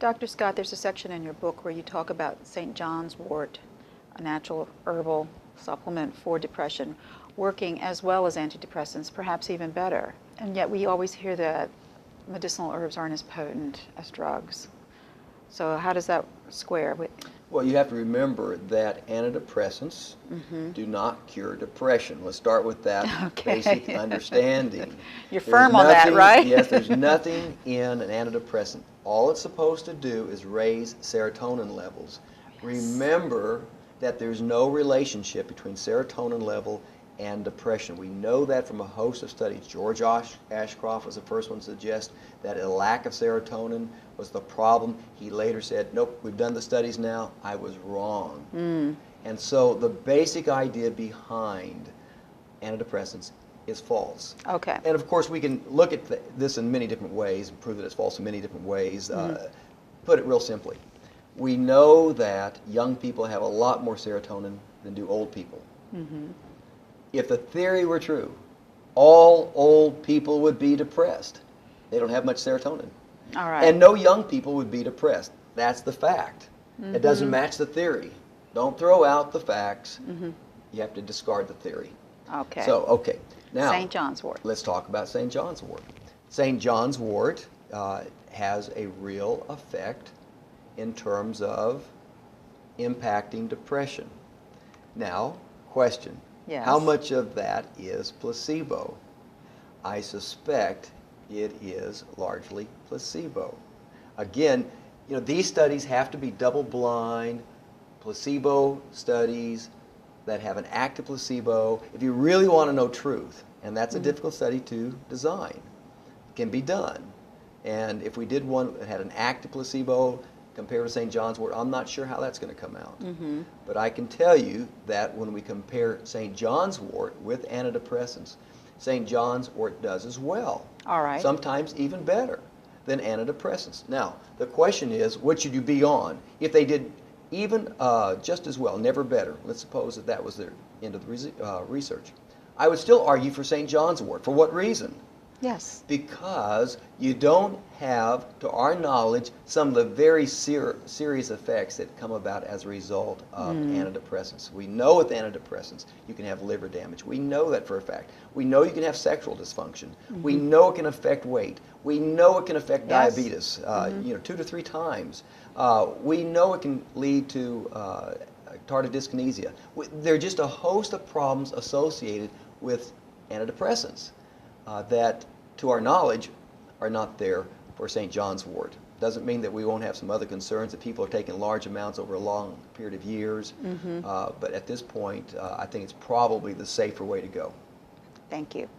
Dr. Scott, there's a section in your book where you talk about St. John's wort, a natural herbal supplement for depression, working as well as antidepressants, perhaps even better. And yet we always hear that medicinal herbs aren't as potent as drugs. So how does that square with? Well, you have to remember that antidepressants do not cure depression. Let's start with that basic understanding. You're firm on that, right? Yes, there's nothing in an antidepressant. All it's supposed to do is raise serotonin levels. Yes. Remember that there's no relationship between serotonin level and depression. We know that from a host of studies. George Ashcroft was the first one to suggest that a lack of serotonin was the problem. He later said, nope, we've done the studies now, I was wrong. And so the basic idea behind antidepressants is false. Okay. And of course we can look at this in many different ways and prove that it's false in many different ways. Put it real simply. We know that young people have a lot more serotonin than do old people. If the theory were true, all old people would be depressed. They don't have much serotonin. All right. And no young people would be depressed. That's the fact. It doesn't match the theory. Don't throw out the facts. You have to discard the theory. Okay. So, okay. Now, St. John's wort. Let's talk about St. John's wort. St. John's wort has a real effect in terms of impacting depression. Now, question. Yes. How much of that is placebo? I suspect it is largely placebo. Again, you know, these studies have to be double-blind, placebo studies that have an active placebo. If you really want to know truth, and that's a difficult study to design, it can be done. And if we did one that had an active placebo compared to St. John's wort, I'm not sure how that's going to come out. But I can tell you that when we compare St. John's wort with antidepressants, St. John's wort does as well. All right. Sometimes even better than antidepressants. Now, the question is, what should you be on? If they did even just as well, never better, let's suppose that that was the end of the research, I would still argue for St. John's wort. For what reason? Yes. Because you don't have, to our knowledge, some of the very serious effects that come about as a result of antidepressants. We know with antidepressants you can have liver damage. We know that for a fact. We know you can have sexual dysfunction. We know it can affect weight. We know it can affect diabetes, 2 to 3 times. We know it can lead to tardive dyskinesia. There are just a host of problems associated with antidepressants that, to our knowledge, are not there for St. John's wort. Doesn't mean that we won't have some other concerns, that people are taking large amounts over a long period of years. But at this point, I think it's probably the safer way to go. Thank you.